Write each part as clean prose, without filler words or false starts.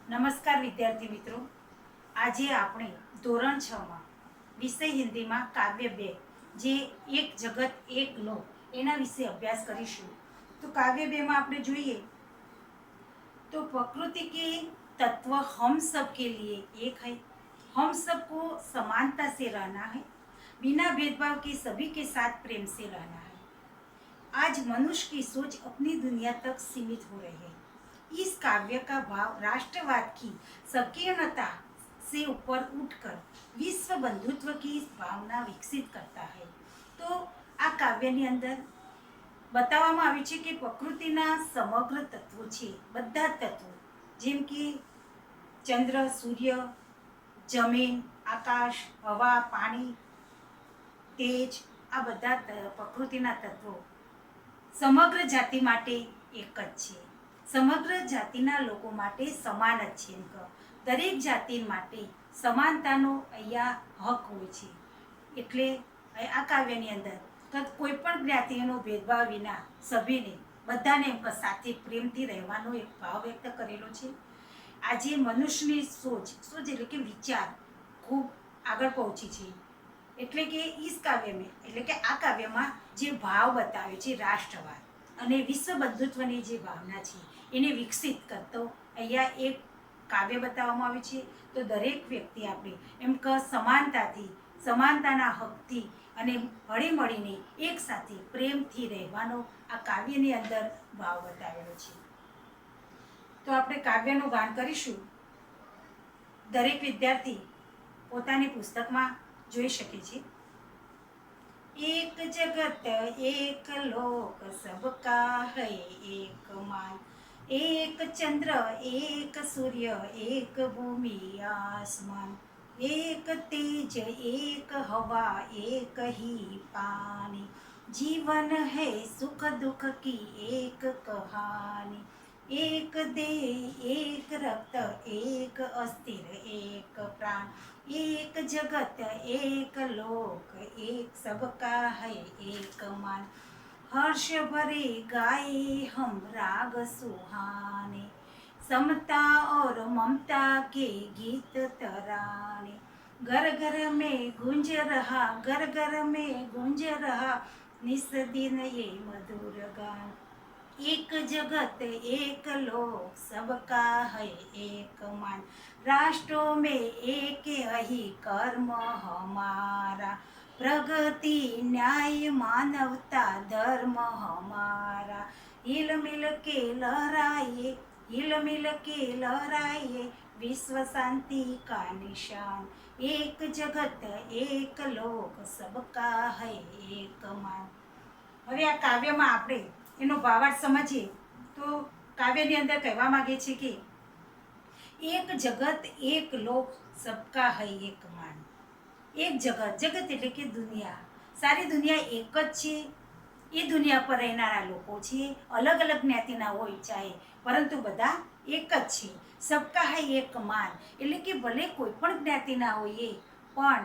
નમસ્કાર વિદ્યાર્થી મિત્રો, આજે આપણે ધોરણ 6 માં વિષય હિન્દીમાં કાવ્ય 2 જે એક જગત એક લોક એના વિશે અભ્યાસ કરીશું। તો કાવ્ય 2 માં આપણે જોઈએ तो प्रकृति के तत्व हम सब के लिए एक है। हम सबको समानता से रहना है, बिना भेदभाव के सभी के साथ प्रेम से रहना है। आज मनुष्य की सोच अपनी दुनिया तक सीमित हो रही है। इस काव्य का भाव राष्ट्रवाद की संकीर्णता से ऊपर उठकर विश्व बंधुत्व की भावना विकसित करता है। तो आ काव्यની અંદર બતાવવામાં આવ્યું છે કે પ્રકૃતિના સમગ્ર તત્વો છે, બધા તત્વો જેમ કે ચંદ્ર, સૂર્ય, જમીન, આકાશ, હવા, પાણી, તેજ, આ બધા પ્રકૃતિના તત્વો સમગ્ર જાતિ માટે એક જ છે। સમગ્ર જાતિના લોકો માટે સમાન જ છે। એમ કહો દરેક જાતિ માટે સમાનતાનો અહીંયા હક હોય છે। એટલે આ કાવ્યની અંદર કોઈ પણ જ્ઞાતિનો ભેદભાવ વિના સભીને બધાને એમ સાથે પ્રેમથી રહેવાનો એક ભાવ વ્યક્ત કરેલો છે। આજે મનુષ્યની સોચ એટલે કે વિચાર ખૂબ આગળ પહોંચી છે। એટલે કે ઈસ કાવ્યમાં એટલે કે આ કાવ્યમાં જે ભાવ બતાવે છે રાષ્ટ્રવાદ અને વિશ્વ બંધુત્વની જે ભાવના છે એને વિકસિત કરતો અહીંયા એક કાવ્ય બતાવવામાં આવ્યું છે। તો દરેક વ્યક્તિ આપણે એમ કે સમાનતાના હકથી અને હળીમળીને એક સાથે પ્રેમથી રહેવાનો આ કાવ્યની અંદર ભાવ બતાવેલો છે। તો આપણે કાવ્યનું ગાન કરીશું। દરેક વિદ્યાર્થી પોતાની પુસ્તકમાં જોઈ શકે છે। एक जगत एक लोक सबका है एक मान, एक चंद्र एक सूर्य एक भूमि आसमान, एक तेज एक हवा एक ही पानी, जीवन है सुख दुख की एक कहानी, एक देह एक रक्त एक अस्थिर एक प्राण, एक जगत एक लोक एक सबका है एक मान, हर्ष भरे गाए हम राग सुहाने, समता और ममता के गीत तराने, घर घर में गूंज रहा घर घर में गूंज रहा निस दिन ये मधुर गान, एक जगत एक लोक सबका है एक मान, राष्ट्रों में एक ही कर्म हमारा, प्रगति न्याय मानवता धर्म हमारा, हिल मिल के लहराए हिल मिल के लहराए विश्व शांति का निशान, एक जगत एक लोक सबका है एक मान। હવે આ કાવ્યમાં આપણે એનો ભાવાર્થ સમજીએ તો કાવ્યની અંદર કહેવા માંગે છે કે એક જગત એક લોક સબકા है एक मान। એક જગત એટલે કે દુનિયા, સારી દુનિયા એક જ છે। એ દુનિયા પર રહેનારા લોકો છે, અલગ અલગ જ્ઞાતિના હોય ચાહે, પરંતુ બધા એક જ છે। સબકા है एक मान એટલે કે ભલે કોઈ પણ જ્ઞાતિના હોઈએ પણ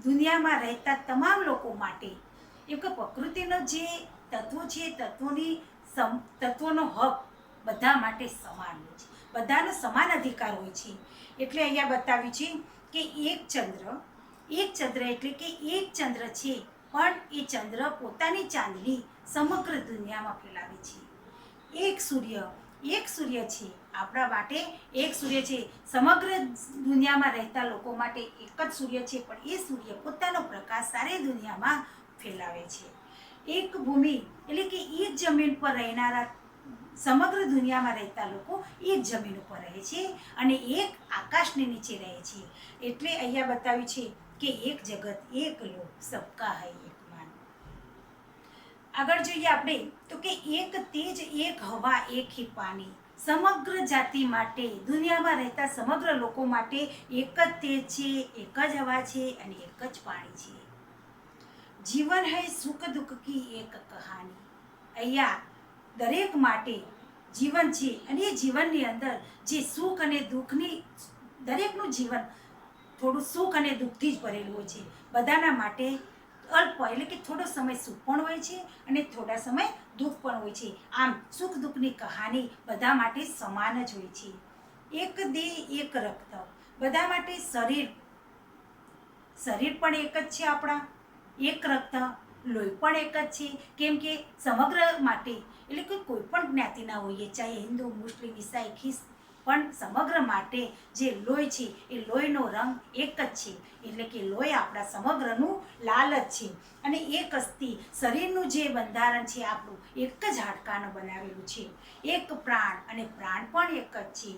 દુનિયામાં રહેતા તમામ લોકો માટે એક પ્રકૃતિનો જે તત્વો છે તત્વોનો હક બધા માટે સમાન હોય છે, બધાનો સમાન અધિકાર હોય છે। એટલે અહીંયા બતાવ્યું છે કે એક ચંદ્ર એટલે કે એક ચંદ્ર છે પણ એ ચંદ્ર પોતાની ચાંદની સમગ્ર દુનિયામાં ફેલાવે છે। એક સૂર્ય છે આપણા માટે, એક સૂર્ય છે સમગ્ર દુનિયામાં રહેતા લોકો માટે એક જ સૂર્ય છે પણ એ સૂર્ય પોતાનો પ્રકાશ સારી દુનિયામાં ફેલાવે છે। એક ભૂમિ એટલે કે એક જમીન પર રહેનારા સમગ્ર દુનિયામાં રહેતા લોકો એક જમીન ઉપર રહે છે અને એક આકાશની નીચે રહે છે। એટલે અહીંયા બતાવ્યું છે કે એક જગત એક લોક સબકા હૈ એક માન। આગળ જોઈએ આપણે તો કે એક તેજ એક હવા એક ही पानी, સમગ્ર જાતિ માટે દુનિયામાં રહેતા સમગ્ર લોકો માટે એક જ તેજ છે, એક જ હવા છે અને એક જ પાણી છે। જીવન है સુખ દુઃખ की एक कहानी, અહીંયા દરેક માટે જીવન છે અને એ જીવનની અંદર જે સુખ અને દુઃખની દરેકનું જીવન થોડું સુખ અને દુઃખથી જ ભરેલું હોય છે। બધાના માટે અલ્પ એટલે કે થોડો સમય સુખ પણ હોય છે અને થોડા સમય દુઃખ પણ હોય છે। આમ સુખ દુઃખની કહાની બધા માટે સમાન જ હોય છે। એક દેહ એક રક્ત. બધા માટે શરીર પણ એક જ છે આપણા, એક રક્ત, લોહી પણ એક જ છે. કેમ કે સમગ્ર માટે એટલે કે કોઈ પણ જ્ઞાતિના હોઈએ, ચાહે હિન્દુ, મુસ્લિમ, ઈસાઈ, ખ્રિસ્ત, પણ સમગ્ર માટે જે લોહી છે એ લોહીનો રંગ એક જ છે. એટલે કે લોહી આપણા સમગ્રનું લાલ જ છે. અને એક અસ્થિ શરીરનું જે બંધારણ છે આપણું એક જ હાડકાનું બનાવેલું છે. એક પ્રાણ, અને પ્રાણ પણ એક જ છે.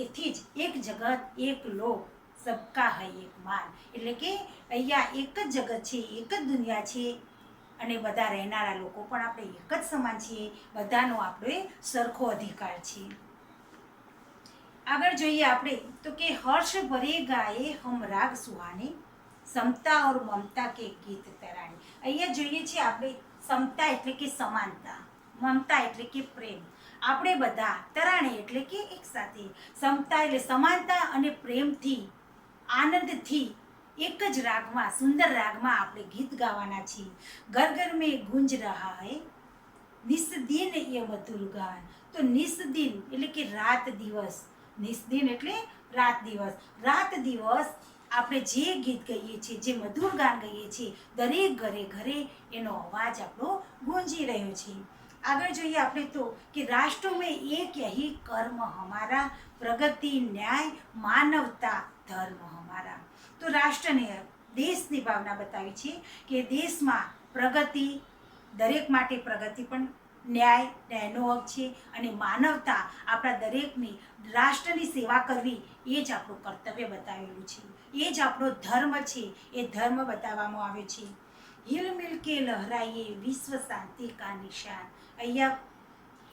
એથી જ એક જગત એક લોક, સબકા હૈ એક માન. એટલે કે અહીંયા એક જ જગત છે, એક જ દુનિયા છે, અને બધા રહેનારા લોકો પણ આપણે એક જ સમાન છીએ. બધાનો આપણે સરખો અધિકાર છે. આગળ જોઈએ આપણે તો કે હર્ષ ભરે ગાયે હમ રાગ સુહાને, સમતા और મમતા કે ગીત તરાણે. અહીંયા જોઈએ છે આપણે સમતા એટલે કે સમાનતા, મમતા એટલે કે પ્રેમ. આપણે બધા તરાણે એટલે કે એક સાથે, સમતા એટલે સમાનતા અને પ્રેમથી, આનંદથી એક જ રાગમાં, સુંદર રાગમાં આપણે ગીત ગાવાના છીએ. ઘર ઘર મેં ગુંજ રહા હૈ નિસ્દિન એ મધુર ગાન. તો નિસ્દિન એટલે કે રાત દિવસ, નિસ્દિન એટલે રાત દિવસ, રાત દિવસ આપણે જે ગીત ગાઈએ છીએ, જે મધુર ગાન ગાઈએ છીએ, દરેક ઘરે ઘરે એનો અવાજ આપણો ગુંજી રહ્યો છે. આગળ જોઈએ આપણે તો કે રાષ્ટ્ર મેં એક યહી કર્મ હમારા, પ્રગતિ ન્યાય માનવતા ધર્મ હમારા. તો રાષ્ટ્રને, દેશની ભાવના બતાવી છે કે દેશમાં પ્રગતિ, દરેક માટે પ્રગતિ પણ, ન્યાયનો હક છે, અને માનવતા આપણા દરેકની રાષ્ટ્રની સેવા કરવી એ જ આપણું કર્તવ્ય બતાવેલું છે. એ જ આપણો ધર્મ છે. એ ધર્મ બતાવવામાં આવ્યો છે. હિલ મિલ કે લહરાઈએ વિશ્વ શાંતિ કા નિશાન. અહીંયા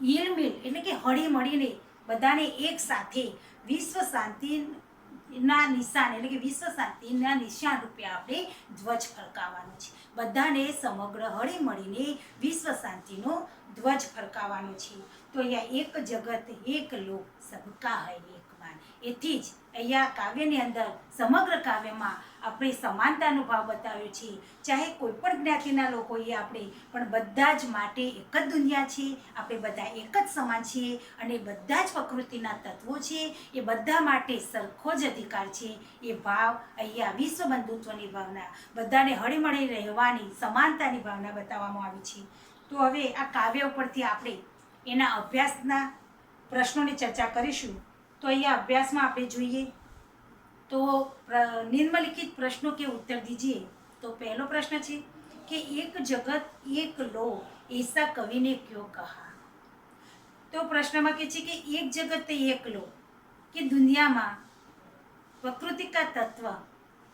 હિલ મિલ એટલે કે હળી મળીને બધાને એક સાથે વિશ્વ શાંતિના નિશાન એટલે કે વિશ્વ શાંતિના નિશાન રૂપે આપણે ધ્વજ ફરકાવવાનો છે. બધાને સમગ્ર હળી મળીને વિશ્વ શાંતિનો ધ્વજ ફરકાવવાનો છે. તો અહીંયા એક જગત એક લોક, સબકા હૈ એક માન. એથી જ અહીંયા કાવ્યની અંદર, સમગ્ર કાવ્યમાં આપણે સમાનતાનો ભાવ બતાવ્યો છે. ચાહે કોઈ પણ જ્ઞાતિના લોકો હોઈએ આપણે, પણ બધા જ માટે એક જ દુનિયા છે. આપણે બધા એક જ સમાન છીએ, અને બધા જ પ્રકૃતિના તત્વો છે. એ બધા માટે સરખો જ અધિકાર છે. એ ભાવ અહીંયા વિશ્વ બંધુત્વની ભાવના, બધાને હળીમળી રહેવાની સમાનતાની ભાવના બતાવવામાં આવી છે. તો હવે આ કાવ્ય ઉપરથી આપણે એના અભ્યાસના પ્રશ્નોની ચર્ચા કરીશું. તો અહીંયા અભ્યાસમાં આપણે જોઈએ તો નિમ્નલિખિત પ્રશ્નો के उत्तर दीजिए. तो पहलो प्रश्न है कि एक जगत एक लो ऐसा कवि ने क्यों कहा. तो प्रश्न में कहे कि एक जगत एक लो कि दुनिया में प्रकृति का तत्व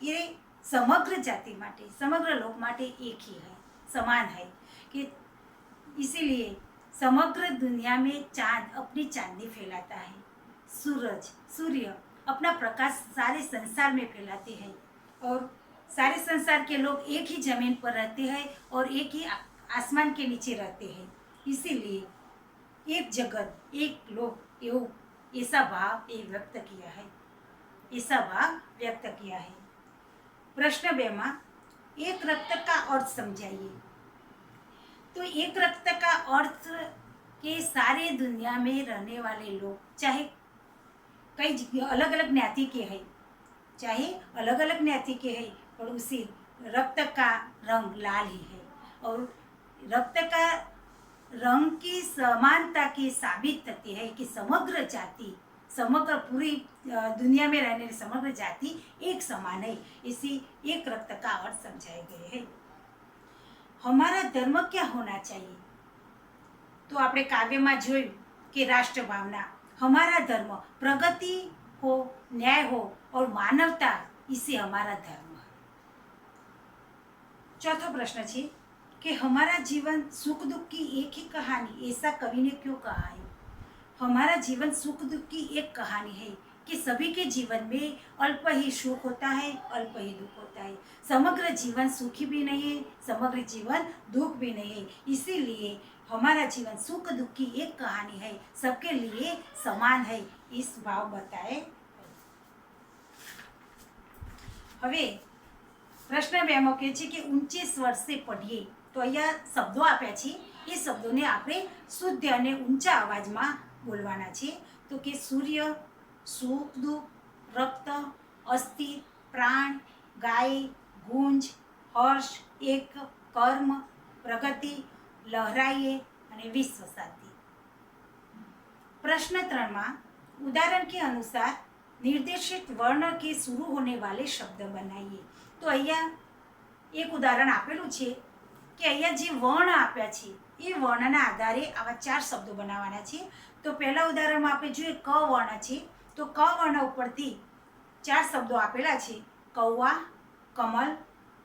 ये समग्र जाति माटे, समग्र लोक माटे एक ही है, समान है. कि इसीलिए समग्र दुनिया में चांद अपनी चांदनी फैलाता है, सूर्य अपना प्रकाश सारे संसार में फैलाते हैं, और सारे संसार के लोग एक ही जमीन पर रहते हैं और एक ही आसमान के नीचे रहते हैं. इसीलिए एक जगत एक लोक एवं ऐसा भाव व्यक्त किया है, ऐसा भाव व्यक्त किया है. प्रश्न 2 में एक रक्त का अर्थ समझाइए. तो एक रक्त का अर्थ कि सारे दुनिया में रहने वाले लोग, चाहे कई अलग अलग ज्ञाति के हैं, चाहे अलग अलग ज्ञाति के हैं, और उसी रक्त का रंग लाल ही है. और रक्त का रंग की समानता की साबित होती है कि समग्र जाति, समग्र पूरी दुनिया में रहने वाली समग्र जाति एक समान है. इसी एक रक्त का अर्थ समझाए गए हैं. हमारा धर्म क्या होना चाहिए. तो આપણે કાવ્યમાં જોયું કે રાષ્ટ્ર ભાવના, हमारा धर्म प्रगति हो, न्याय हो और मानवता, इसे हमारा धर्म है. चौथा प्रश्न है कि हमारा जीवन सुख दुख की एक ही कहानी, ऐसा कवि ने क्यों कहा है. हमारा जीवन सुख दुख की एक कहानी है कि सभी के जीवन में अल्प ही सुख होता है, अल्प ही दुख होता है. समग्र जीवन सुखी भी नहीं है, समग्र जीवन दुख भी नहीं है. इसीलिए हमारा जीवन सुख दुख की एक कहानी है, सबके लिए समान है, इस भाव बताए. હવે પ્રશ્ન 2 માં કહે છે કે ઊંચે સ્વર से पढ़िए. તો અહીંયા શબ્દો આપ્યા છે, એ શબ્દોને આપણે શુદ્ધ અને ઊંચા અવાજમાં બોલવાના છે. તો કે સૂર્ય, સુખ દુઃખ, રક્ત, અસ્થિ, પ્રાણ, ગાય, ગુંજ, હર્ષ, એક, કર્મ, પ્રગતિ, લહેરાઈએ અને વિશ્વ શાંતિ। प्रश्न 3 में उदाहरण के अनुसार निर्देशित वर्ण के शुरू होने वाले शब्द बनाइए। तो अहिया एक उदाहरण आपेलू छे कि अहिया जे वर्ण आप्या छे ए वर्णना आधारे आवा 4 शब्दों बनाववाना छे। तो पहला उदाहरण में आपणे जोईए क वर्ण छे, तो क वर्ण उपरथी 4 शब्दों आपेला छे, कौवा, कमल,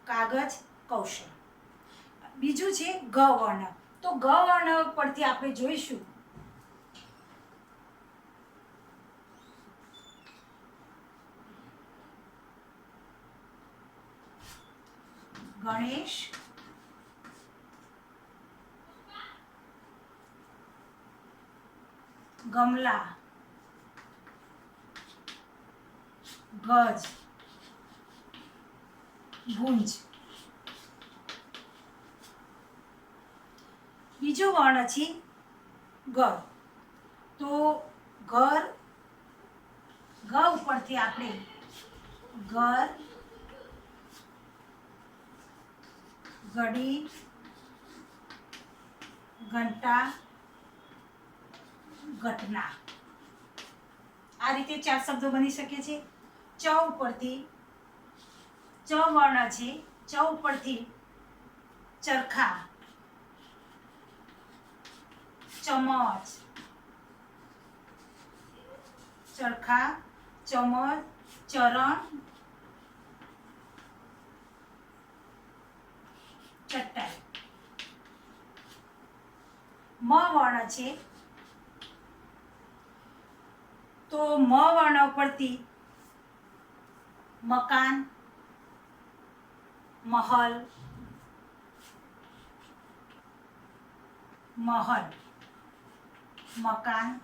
कागज, कौशल। बीजू छे ग वर्ण, तो ग वर्ण परथी आपणे जोईशुं गणेश, गमला, गज, गुंज। बीजो वर्ण छे ग, तो घर, ग उपरथी आपणे घर, घड़ी, घंटा, घटना। आ रीते 4 शब्दों बनी शके छे। च उपरथी च वर्ण छे, च उपरथी चरखा, चमच, चरखा, चमच, चरण, चट्टाई। म वर्ण छे, तो म वर्ण परथी मकान, महल, महल, मकान,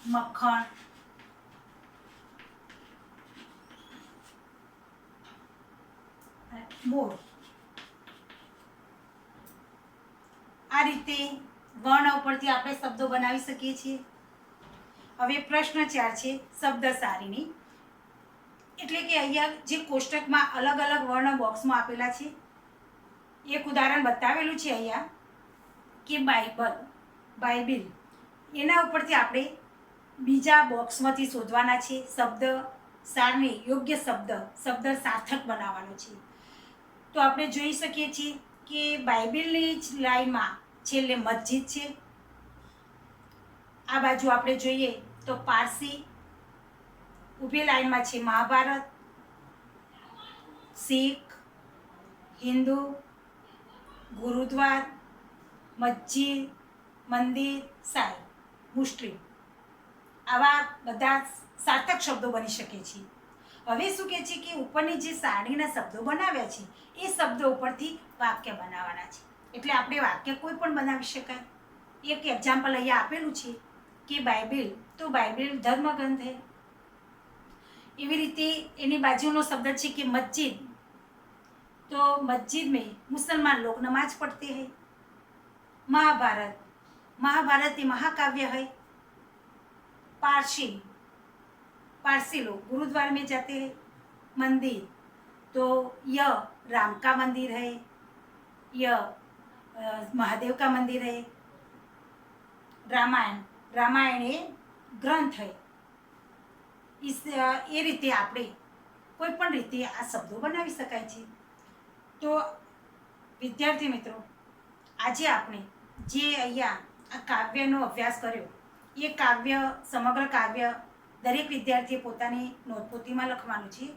मक्खण, मोर। आ रीते वर्ण उपरथी आपणे शब्दों बनावी सकीए छीए। हवे प्रश्न 4 छे शब्द सारीनी, एटले के अहींया जे कोष्टकमां अलग अलग वर्ण बॉक्समां आपेला छे। एक उदाहरण बतावेलुं छे अहींया कि बाइबल एना उपरथी आपणे बीजा बॉक्समांथी शोधवाना छे। शब्द सारने योग्य शब्द सार्थक बनावવાનો छे। तो આપણે જોઈ શકીએ છીએ કે બાઇબલની જ લાઈનમાં છેલ્લે મસ્જિદ છે। આ બાજુ આપણે જોઈએ તો પારસી, ઊભી લાઈનમાં છે મહાભારત, શીખ, હિન્દુ, ગુરુદ્વાર, મસ્જિદ, મંદિર, સાઈ, મુસ્લિમ। આવા બધા સાર્થક શબ્દો બની શકે છે। હવે શું કહે છે કે ઉપરની જે સારણીના શબ્દો બનાવ્યા છે એ શબ્દો ઉપરથી વાક્ય બનાવવાના છે। એટલે આપણે વાક્ય કોઈ પણ બનાવી શકાય। એક એક્ઝામ્પલ અહીંયા આપેલું છે કે બાઇબલ, તો બાઇબલ ધર્મગ્રંથ है। એવી રીતે એની બાજુનો શબ્દ છે કે મસ્જિદ, तो मस्जिद में मुसलमान लोग नमाज पढ़ते हैं। महाभारत, महाभारत ये महाकाव्य है। पारसी लोग गुरुद्वार में जाते हैं। मंदिर, तो यह राम का मंदिर है, यह महादेव का मंदिर है। रामायण ये ग्रंथ है। ये रीते आपणे कोईपण रीते आ शब्दों बनावी शकाय छे। तो विद्यार्थी मित्रों, आज आपणे जे अहींया आ काव्यनो अभ्यास कर्यो ए काव्य, समग्र काव्य दरेक विद्यार्थीए पोतानी नोटपोथीमां लखवानुं छे।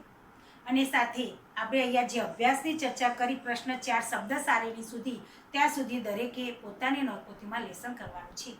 अने साथे आपणे अहींया जे अभ्यासनी चर्चा करी प्रश्न 4 शब्द सारणी सुधी, त्यां सुधी दरेके पोतानी नोटपोथीमां लेसन करवानुं छे।